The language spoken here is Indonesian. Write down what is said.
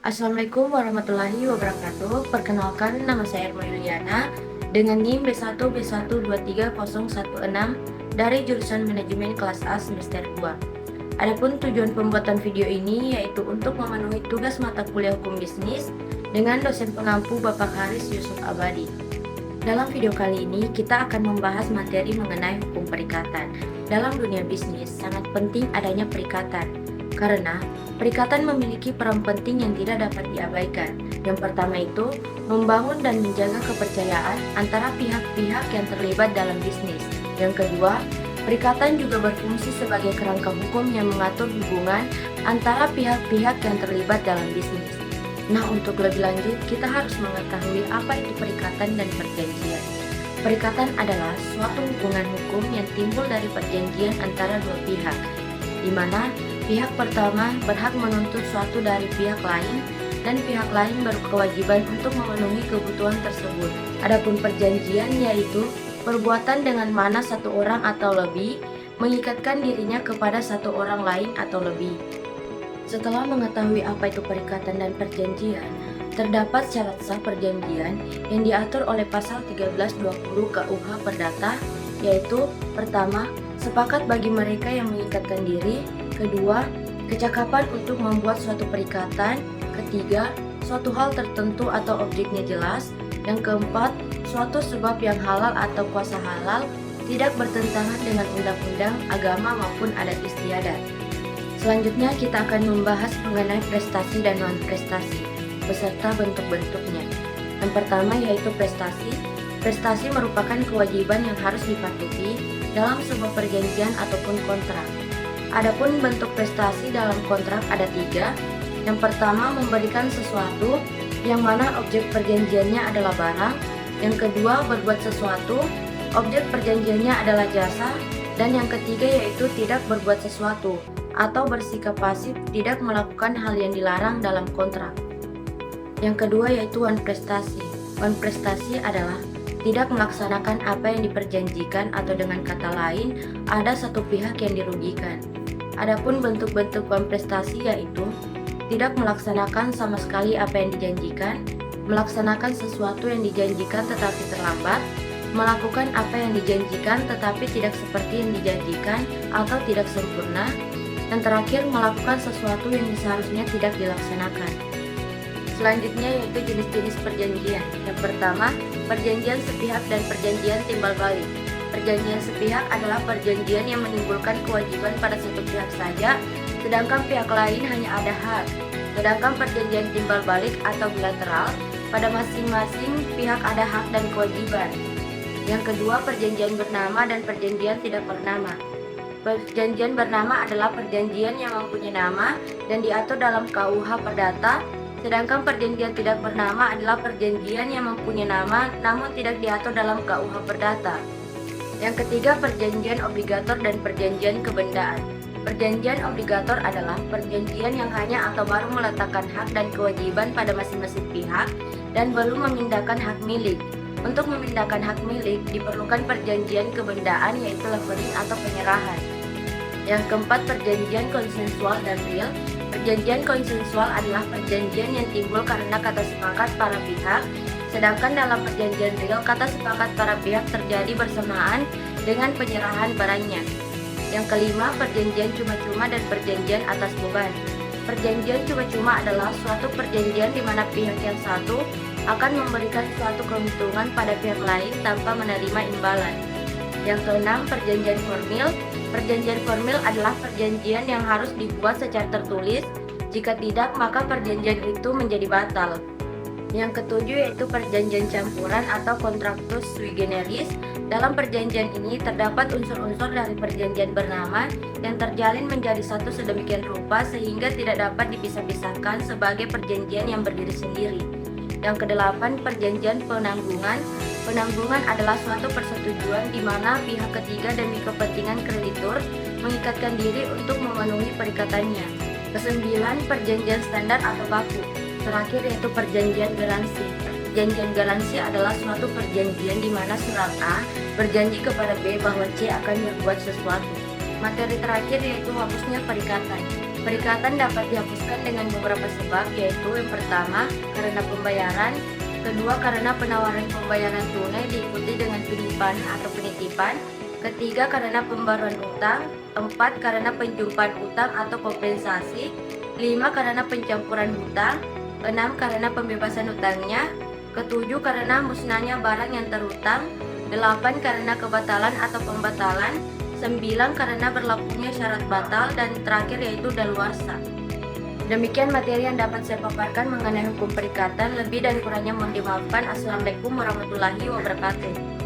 Assalamualaikum warahmatullahi wabarakatuh. Perkenalkan, nama saya Irma Yuliana dengan NIM B1B123016 dari jurusan Manajemen kelas A semester 2. Adapun tujuan pembuatan video ini yaitu untuk memenuhi tugas mata kuliah Hukum Bisnis dengan dosen pengampu Bapak Haris Yusuf Abadi. Dalam video kali ini kita akan membahas materi mengenai hukum perikatan. Dalam dunia bisnis sangat penting adanya perikatan karena perikatan memiliki peran penting yang tidak dapat diabaikan. Yang pertama itu, membangun dan menjaga kepercayaan antara pihak-pihak yang terlibat dalam bisnis. Yang kedua, perikatan juga berfungsi sebagai kerangka hukum yang mengatur hubungan antara pihak-pihak yang terlibat dalam bisnis. Nah, untuk lebih lanjut, kita harus mengetahui apa itu perikatan dan perjanjian. Perikatan adalah suatu hubungan hukum yang timbul dari perjanjian antara dua pihak, di mana pihak pertama berhak menuntut suatu dari pihak lain dan pihak lain berkewajiban untuk memenuhi kebutuhan tersebut. Adapun perjanjian yaitu perbuatan dengan mana satu orang atau lebih mengikatkan dirinya kepada satu orang lain atau lebih. Setelah mengetahui apa itu perikatan dan perjanjian, terdapat syarat sah perjanjian yang diatur oleh pasal 1320 KUH Perdata, yaitu pertama, sepakat bagi mereka yang mengikatkan diri. Kedua, kecakapan untuk membuat suatu perikatan. Ketiga, suatu hal tertentu atau objeknya jelas. Yang keempat, suatu sebab yang halal atau kuasa halal tidak bertentangan dengan undang-undang, agama maupun adat istiadat. Selanjutnya kita akan membahas mengenai prestasi dan non-prestasi beserta bentuk-bentuknya. Yang pertama yaitu prestasi. Prestasi merupakan kewajiban yang harus dipatuhi dalam sebuah perjanjian ataupun kontrak. Adapun bentuk prestasi dalam kontrak ada 3. Yang pertama, memberikan sesuatu yang mana objek perjanjiannya adalah barang. Yang kedua, berbuat sesuatu, objek perjanjiannya adalah jasa. Dan yang ketiga yaitu tidak berbuat sesuatu atau bersikap pasif, tidak melakukan hal yang dilarang dalam kontrak. Yang kedua yaitu wan prestasi. Wan prestasi adalah tidak melaksanakan apa yang diperjanjikan atau dengan kata lain ada satu pihak yang dirugikan. Adapun bentuk-bentuk wan prestasi yaitu tidak melaksanakan sama sekali apa yang dijanjikan, melaksanakan sesuatu yang dijanjikan tetapi terlambat, melakukan apa yang dijanjikan tetapi tidak seperti yang dijanjikan atau tidak sempurna, dan terakhir melakukan sesuatu yang seharusnya tidak dilaksanakan. Selanjutnya yaitu jenis-jenis perjanjian. Yang pertama, perjanjian sepihak dan perjanjian timbal balik. Perjanjian sepihak adalah perjanjian yang menimbulkan kewajiban pada satu pihak saja, sedangkan pihak lain hanya ada hak. Sedangkan perjanjian timbal balik atau bilateral, pada masing-masing pihak ada hak dan kewajiban. Yang kedua, perjanjian bernama dan perjanjian tidak bernama. Perjanjian bernama adalah perjanjian yang mempunyai nama dan diatur dalam KUH Perdata. Sedangkan perjanjian tidak bernama adalah perjanjian yang mempunyai nama namun tidak diatur dalam KUH Perdata. Yang ketiga, perjanjian obligator dan perjanjian kebendaan. Perjanjian obligator adalah perjanjian yang hanya atau baru meletakkan hak dan kewajiban pada masing-masing pihak dan belum memindahkan hak milik. Untuk memindahkan hak milik diperlukan perjanjian kebendaan yaitu leverage atau penyerahan. Yang keempat, perjanjian konsensual dan real. Perjanjian konsensual adalah perjanjian yang timbul karena kata sepakat para pihak, sedangkan dalam perjanjian real kata sepakat para pihak terjadi bersamaan dengan penyerahan barangnya. Yang kelima, perjanjian cuma-cuma dan perjanjian atas beban. Perjanjian cuma-cuma adalah suatu perjanjian di mana pihak yang satu akan memberikan suatu keuntungan pada pihak lain tanpa menerima imbalan. Yang keenam, perjanjian formil. Perjanjian formil adalah perjanjian yang harus dibuat secara tertulis. Jika tidak, maka perjanjian itu menjadi batal. Yang ketujuh yaitu perjanjian campuran atau kontraktus sui generis. Dalam perjanjian ini terdapat unsur-unsur dari perjanjian bernama yang terjalin menjadi satu sedemikian rupa sehingga tidak dapat dipisah-pisahkan sebagai perjanjian yang berdiri sendiri. Yang kedelapan, perjanjian penanggungan. Penanggungan adalah suatu persetujuan di mana pihak ketiga demi kepentingan kreditur mengikatkan diri untuk memenuhi perikatannya. Kesembilan, perjanjian standar atau baku. Terakhir yaitu perjanjian garansi. Perjanjian garansi adalah suatu perjanjian di mana surat A berjanji kepada B bahwa C akan berbuat sesuatu. Materi terakhir yaitu hapusnya perikatan. Perikatan dapat dihapuskan dengan beberapa sebab, yaitu yang pertama, karena pembayaran, kedua, karena penawaran pembayaran tunai diikuti dengan penyimpanan atau penitipan, ketiga, karena pembaruan utang, empat, karena penjumpaaan utang atau kompensasi, lima, karena pencampuran hutang, enam, karena pembebasan hutangnya, ketujuh, karena musnahnya barang yang terhutang, delapan, karena kebatalan atau pembatalan, 9 karena berlakunya syarat batal, dan terakhir yaitu daluarsa. Demikian materi yang dapat saya paparkan mengenai hukum perikatan. Lebih dan kurangnya mohon dimaafkan. Assalamualaikum warahmatullahi wabarakatuh.